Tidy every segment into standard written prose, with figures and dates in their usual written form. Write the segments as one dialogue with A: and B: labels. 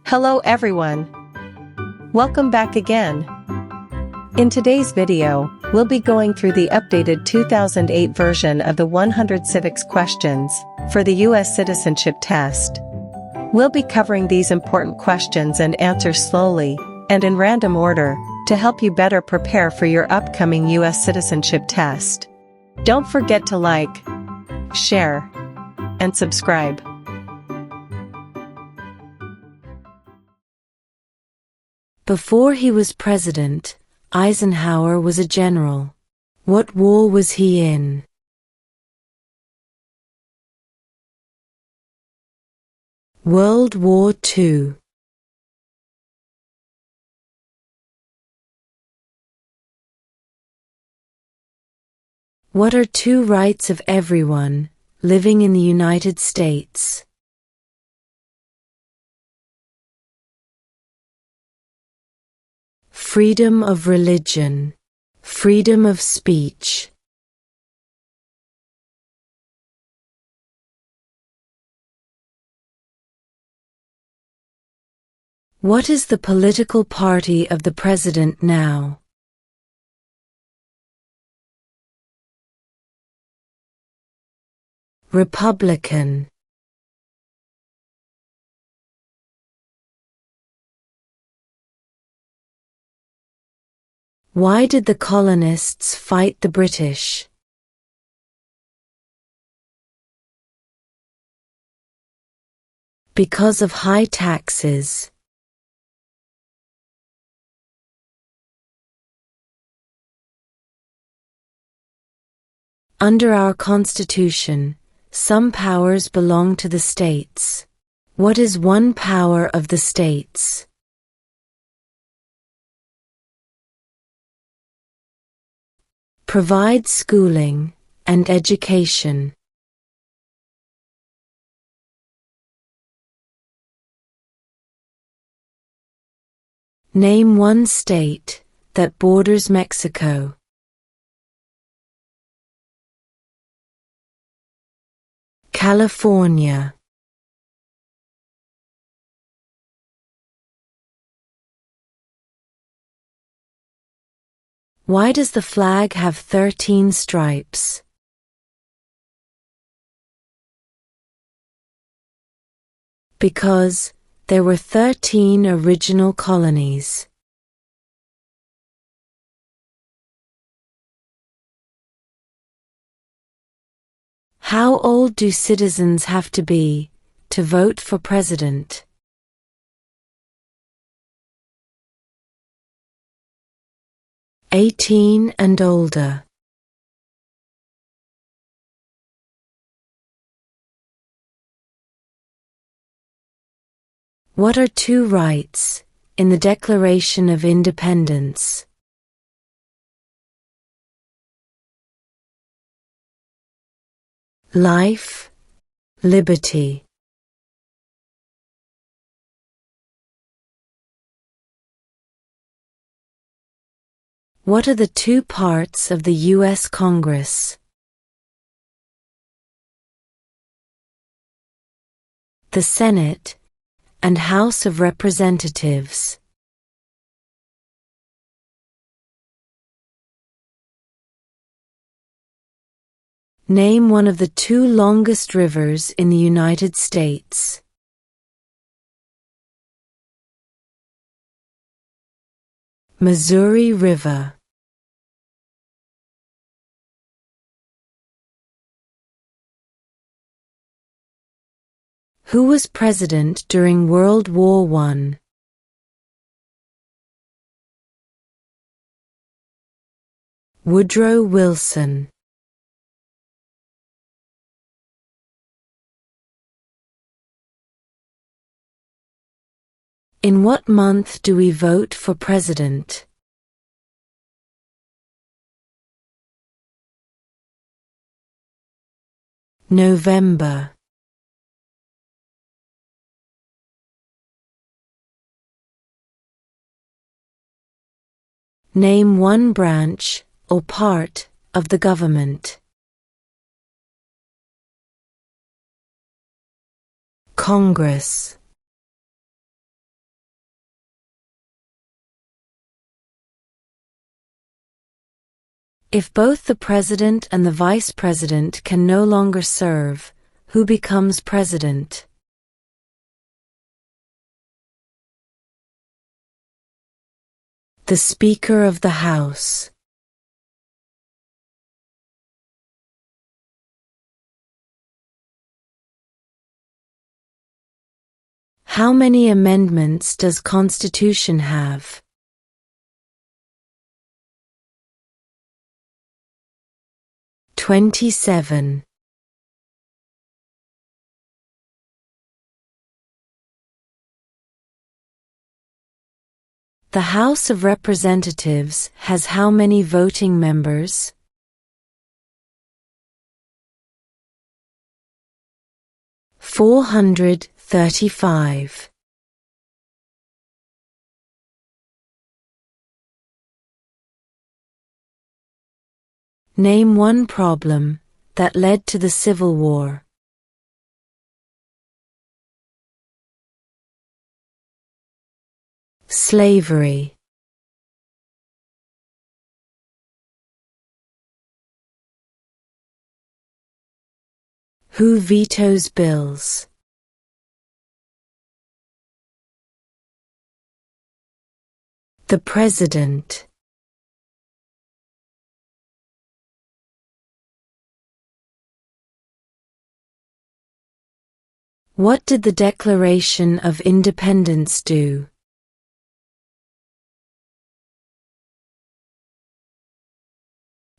A: Hello everyone. Welcome back again. In today's video, we'll be going through the updated 2008 version of the 100 civics questions for the U.S. Citizenship Test. We'll be covering these important questions and answers slowly and in random order to help you better prepare for your upcoming U.S. Citizenship Test. Don't forget to like, share, and subscribe.
B: Before he was president, Eisenhower was a general. What war was he in? World War II. What are two rights of everyone living in the United States? Freedom of religion, freedom of speech. What is the political party of the president now? Republican. Why did the colonists fight the British? Because of high taxes. Under our Constitution, some powers belong to the states. What is one power of the states? Provide schooling and education. Name one state that borders Mexico. California. Why does the flag have 13 stripes? Because there were 13 original colonies. How old do citizens have to be to vote for president? 18 and older. What are two rights in the Declaration of Independence? Life, liberty. What are the two parts of the U.S. Congress? The Senate and House of Representatives. Name one of the two longest rivers in the United States. Missouri River. Who was president during World War I? Woodrow Wilson. In what month do we vote for president? November. Name one branch or part of the government. Congress. If both the president and the vice president can no longer serve, who becomes president? The Speaker of the House. How many amendments does Constitution have? 27. The House of Representatives has how many voting members? 435. Name one problem that led to the Civil War. Slavery. Who vetoes bills? The President. What did the Declaration of Independence do?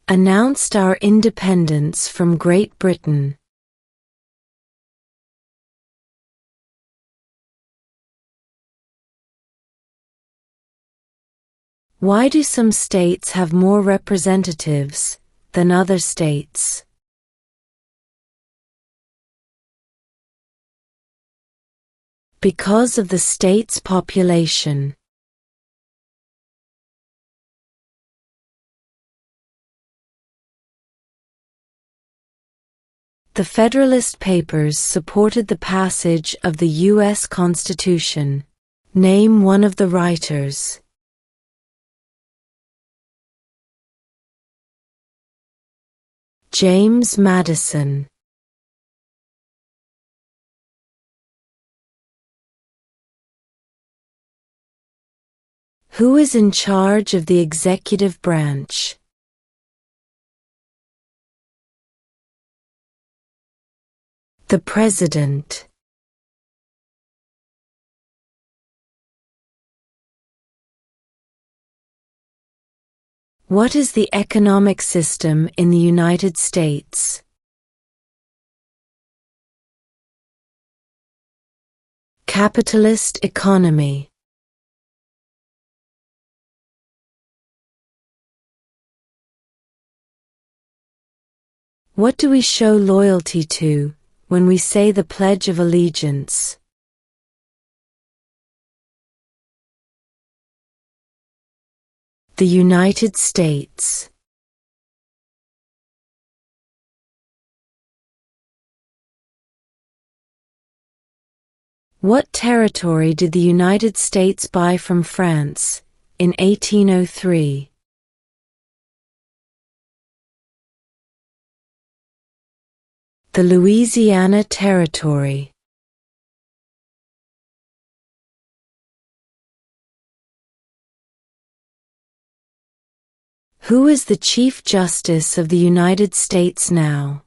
B: Announced our independence from Great Britain. Why do some states have more representatives than other states? Because of the state's population. The Federalist Papers supported the passage of the U.S. Constitution. Name one of the writers. James Madison. Who is in charge of the executive branch? The President. What is the economic system in the United States? Capitalist economy. What do we show loyalty to when we say the Pledge of Allegiance? The United States. What territory did the United States buy from France in 1803? The Louisiana Territory. Who is the Chief Justice of the United States now?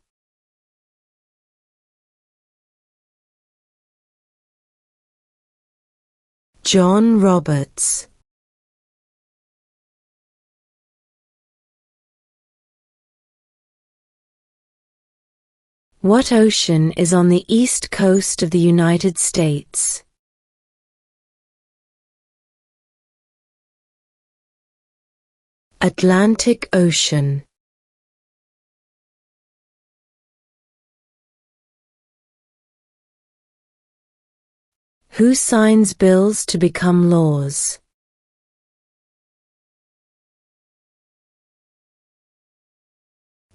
B: John Roberts. What ocean is on the east coast of the United States? Atlantic Ocean. Who signs bills to become laws?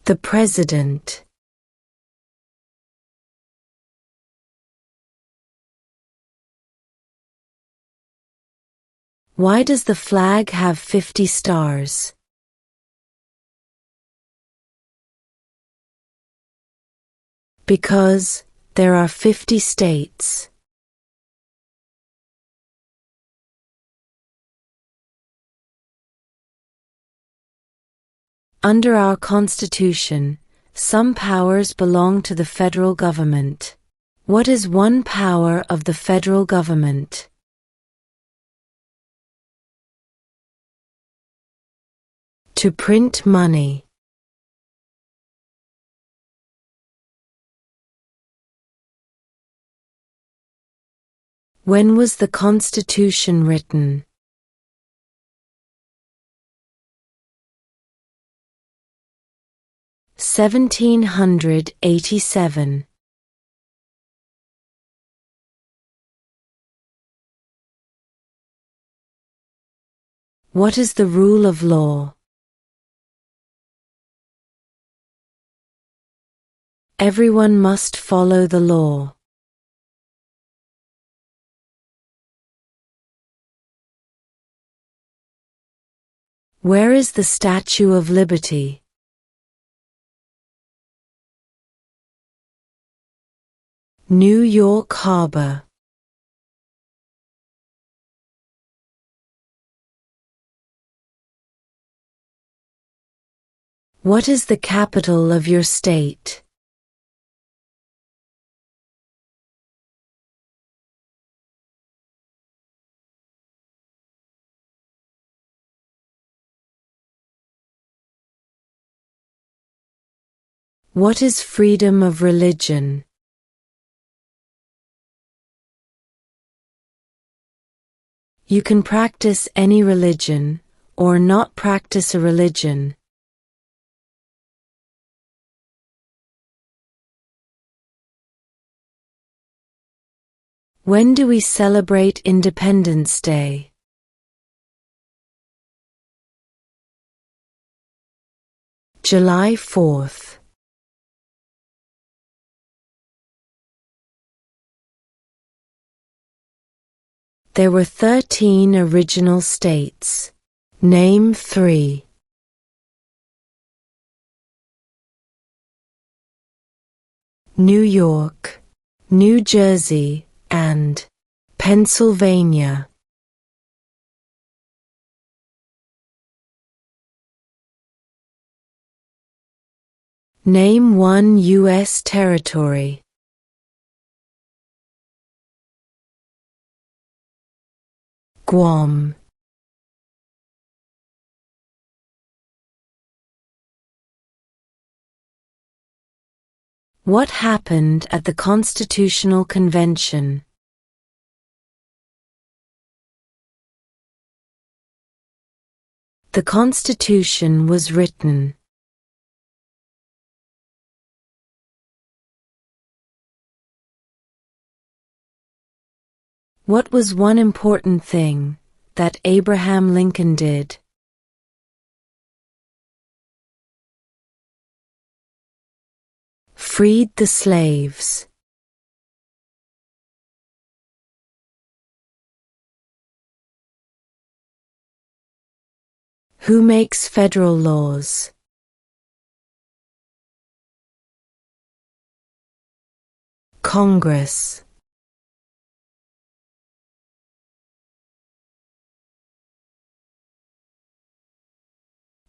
B: The President. Why does the flag have 50 stars? Because there are 50 states. Under our Constitution, some powers belong to the federal government. What is one power of the federal government? To print money. When was the Constitution written? (1787). What is the rule of law? Everyone must follow the law. Where is the Statue of Liberty? New York Harbor. What is the capital of your state? What is freedom of religion? You can practice any religion, or not practice a religion. When do we celebrate Independence Day? July 4th. There were 13 original states. Name 3. New York, New Jersey, and Pennsylvania. Name 1 U.S. territory. Guam. What happened at the Constitutional Convention? The Constitution was written. What was one important thing that Abraham Lincoln did? Freed the slaves. Who makes federal laws? Congress.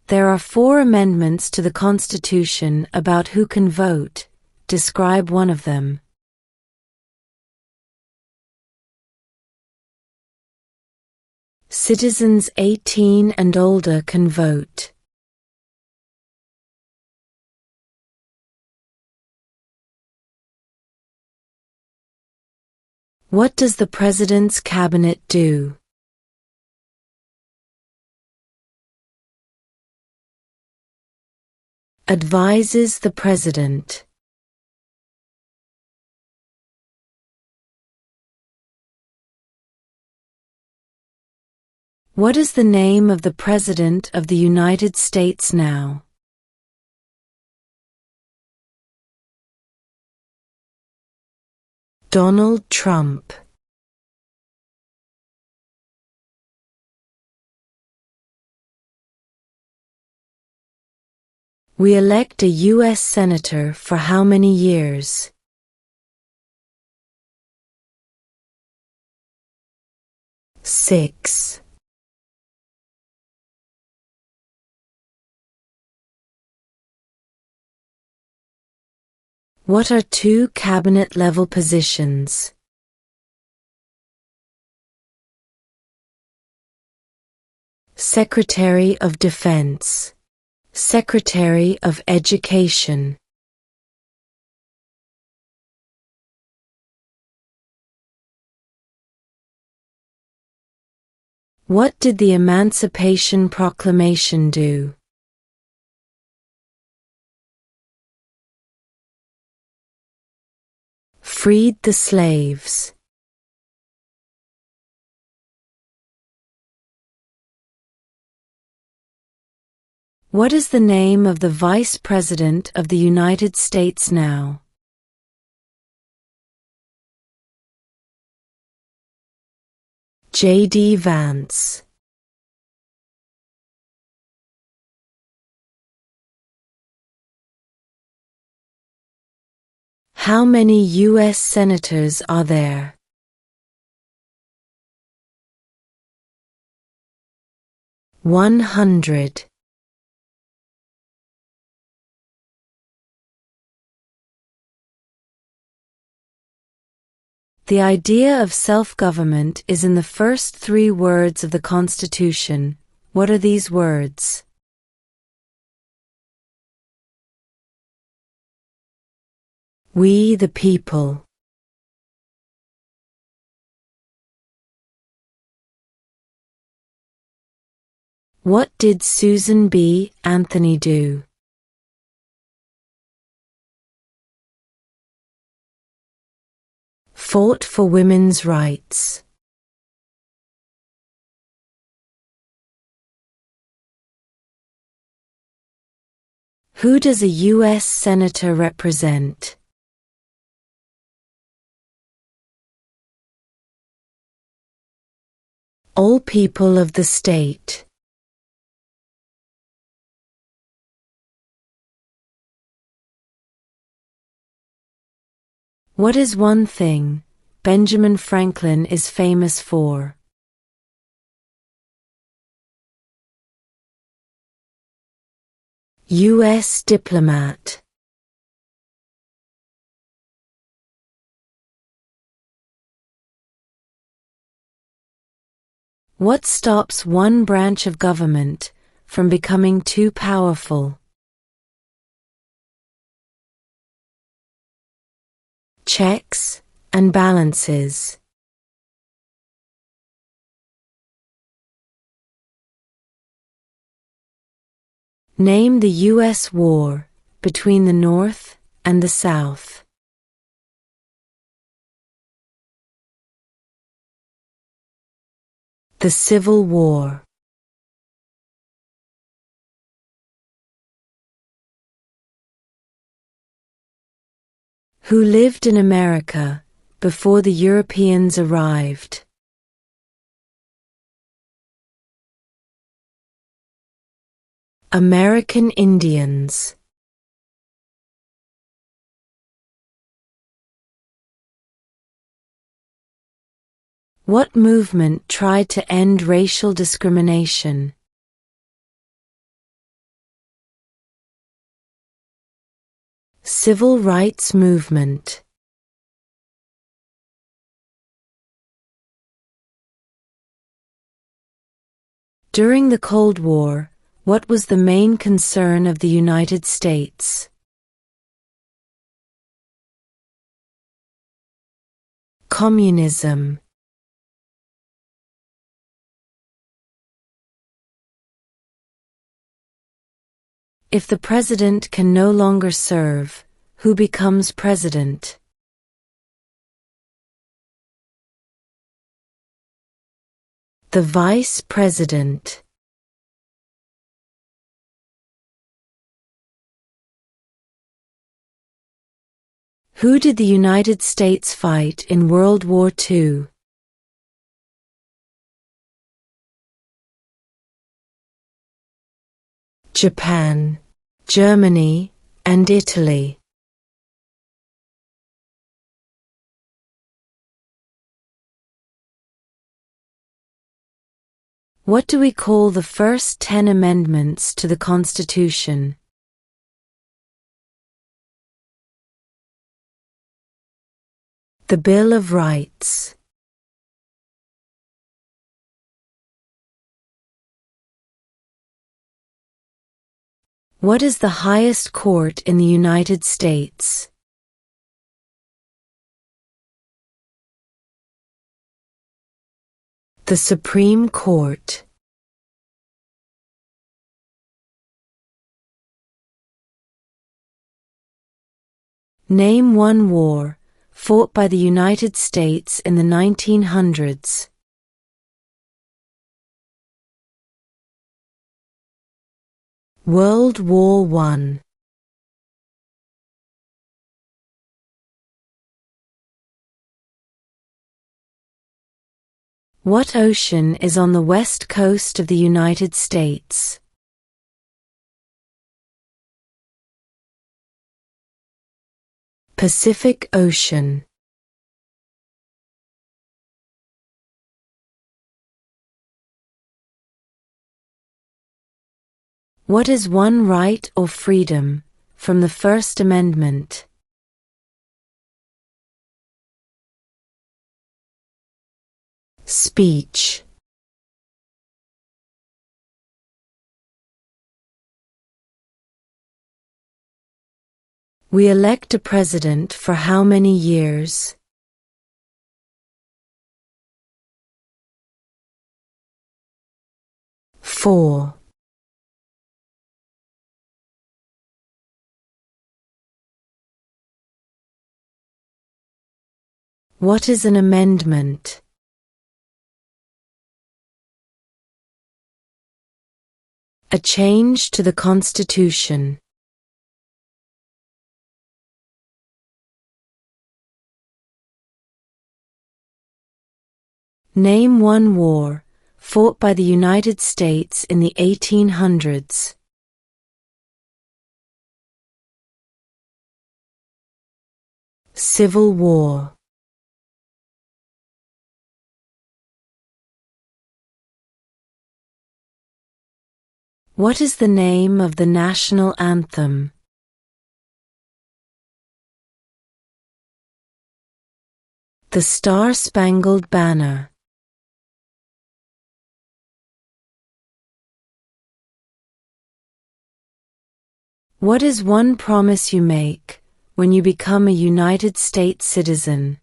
B: There are 4 amendments to the Constitution about who can vote. Describe one of them. Citizens 18 and older can vote. What does the President's Cabinet do? Advises the President. What is the name of the President of the United States now? Donald Trump. We elect a U.S. Senator for how many years? 6. What are two cabinet-level positions? Secretary of Defense, Secretary of Education. What did the Emancipation Proclamation do? Freed the slaves. What is the name of the Vice President of the United States now? J.D. Vance. How many U.S. Senators are there? 100. The idea of self-government is in the first 3 words of the Constitution. What are these words? We the people. What did Susan B. Anthony do? Fought for women's rights. Who does a U.S. Senator represent? All people of the state. What is one thing Benjamin Franklin is famous for? U.S. diplomat. What stops one branch of government from becoming too powerful? Checks and balances. Name the U.S. war between the North and the South. The Civil War. Who lived in America before the Europeans arrived? American Indians. What movement tried to end racial discrimination? Civil rights movement. During the Cold War, what was the main concern of the United States? Communism. If the president can no longer serve, who becomes president? The vice president. Who did the United States fight in World War II? Japan. Germany, and Italy. What do we call the first 10 amendments to the Constitution? The Bill of Rights. What is the highest court in the United States? The Supreme Court. Name one war fought by the United States in the 1900s. World War I. What ocean is on the west coast of the United States? Pacific Ocean. What is one right or freedom from the First Amendment? Speech. We elect a president for how many years? Four. What is an amendment? A change to the Constitution. Name one war fought by the United States in the 1800s. Civil War. What is the name of the national anthem? The Star-Spangled Banner. What is one promise you make when you become a United States citizen?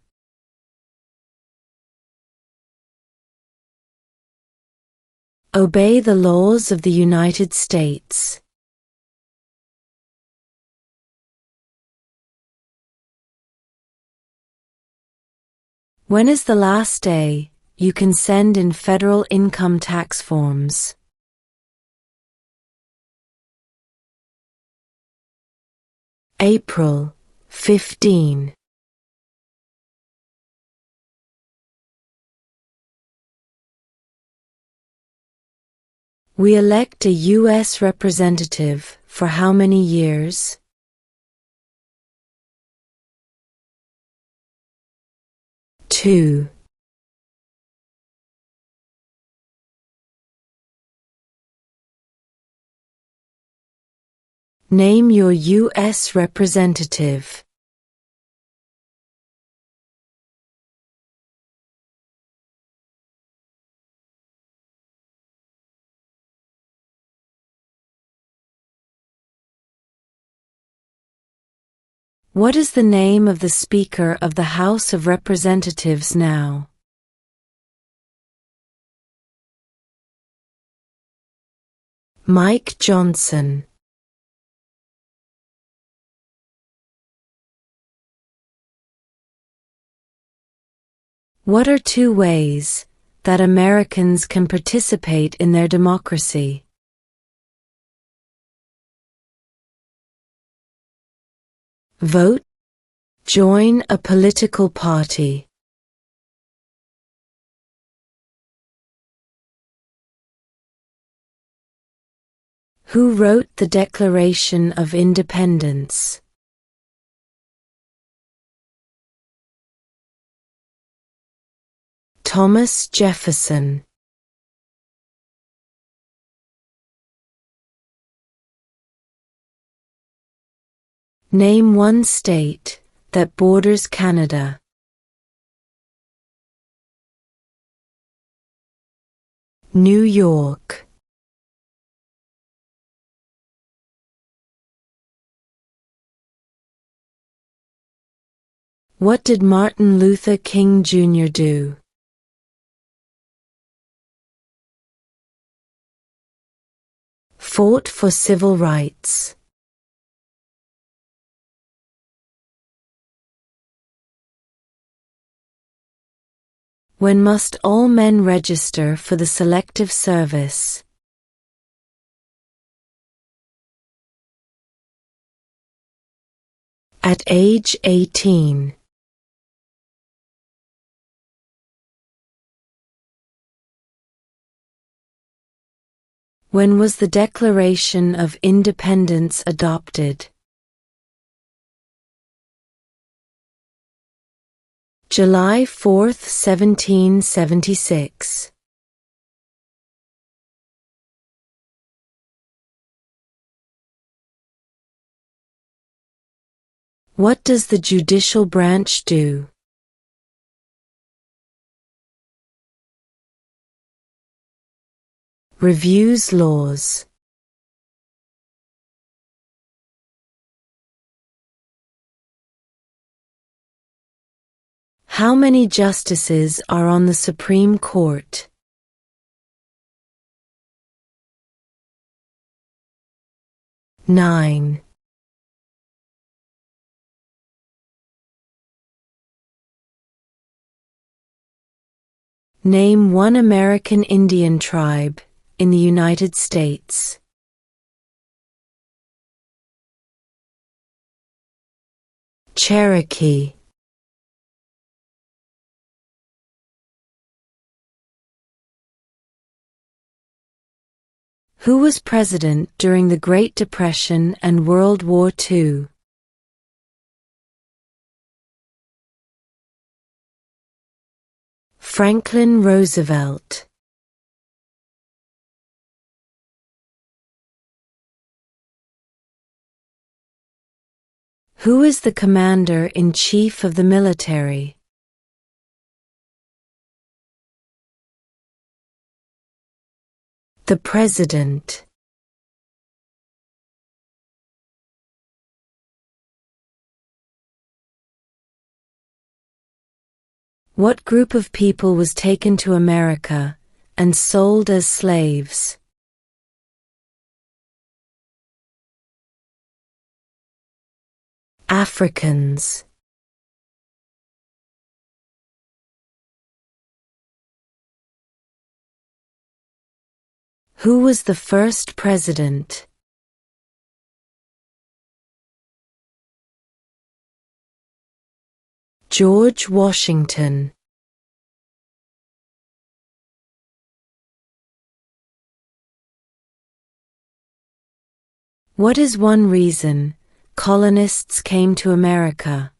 B: Obey the laws of the United States. When is the last day you can send in federal income tax forms? April 15. We elect a U.S. representative for how many years? 2. Name your U.S. representative. What is the name of the Speaker of the House of Representatives now? Mike Johnson. What are two ways that Americans can participate in their democracy? Vote. Join a political party. Who wrote the Declaration of Independence? Thomas Jefferson. Name one state that borders Canada. New York. What did Martin Luther King Jr. do? Fought for civil rights. When must all men register for the Selective Service? At age 18. When was the Declaration of Independence adopted? July 4, 1776. What does the judicial branch do? Reviews laws. How many justices are on the Supreme Court? 9. Name one American Indian tribe in the United States. Cherokee. Who was president during the Great Depression and World War II? Franklin Roosevelt. Who is the Commander-in-Chief of the military? The President. What group of people was taken to America and sold as slaves? Africans. Who was the first president? George Washington. What is one reason colonists came to America?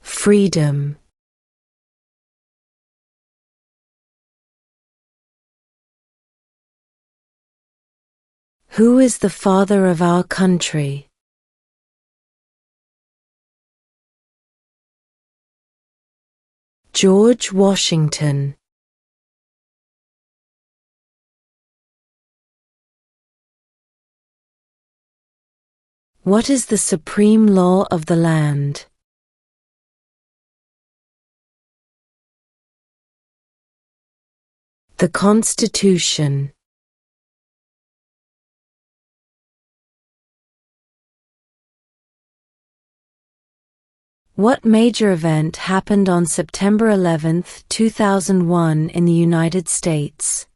B: Freedom. Who is the father of our country? George Washington. What is the supreme law of the land? The Constitution. What major event happened on September 11, 2001 in the United States?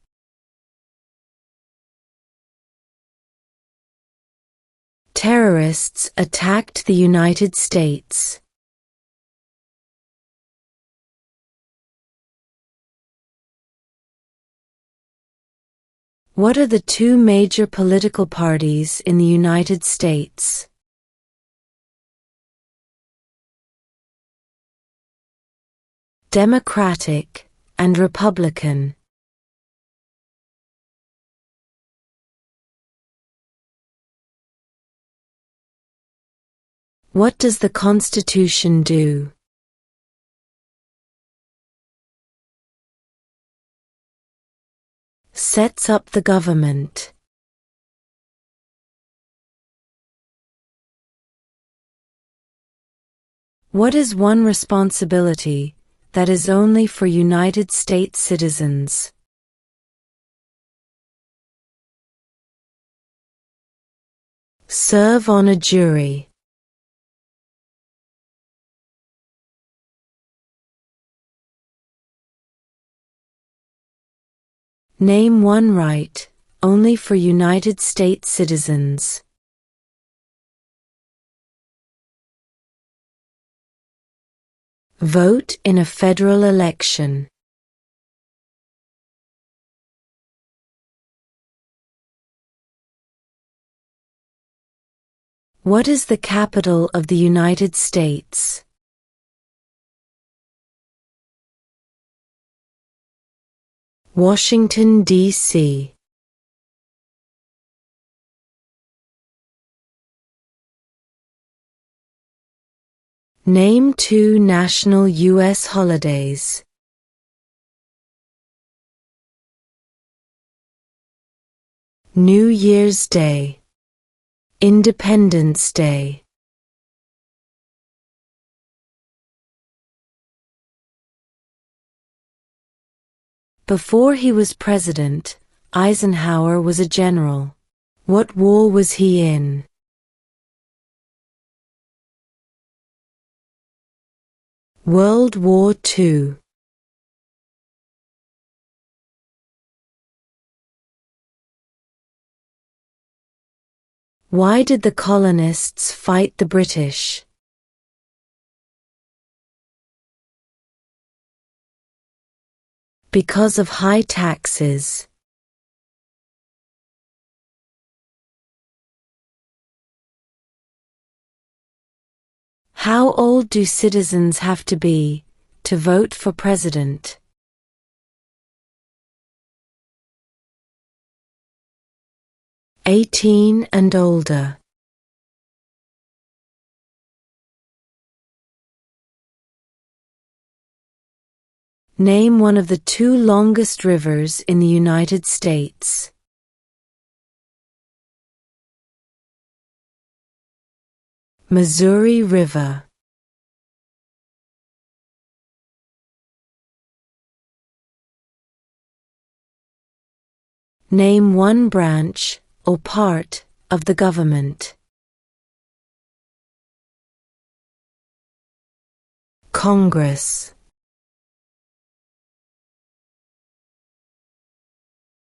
B: Terrorists attacked the United States. What are the two major political parties in the United States? Democratic and Republican. What does the Constitution do? Sets up the government. What is one responsibility that is only for United States citizens? Serve on a jury. Name one right only for United States citizens. Vote in a federal election. What is the capital of the United States? Washington, D.C. Name two national U.S. holidays. New Year's Day, Independence Day. Before he was president, Eisenhower was a general. What war was he in? World War II. Why did the colonists fight the British? Because of high taxes. How old do citizens have to be to vote for president? 18 and older. Name one of the two longest rivers in the United States. Missouri River. Name one branch or part of the government. Congress.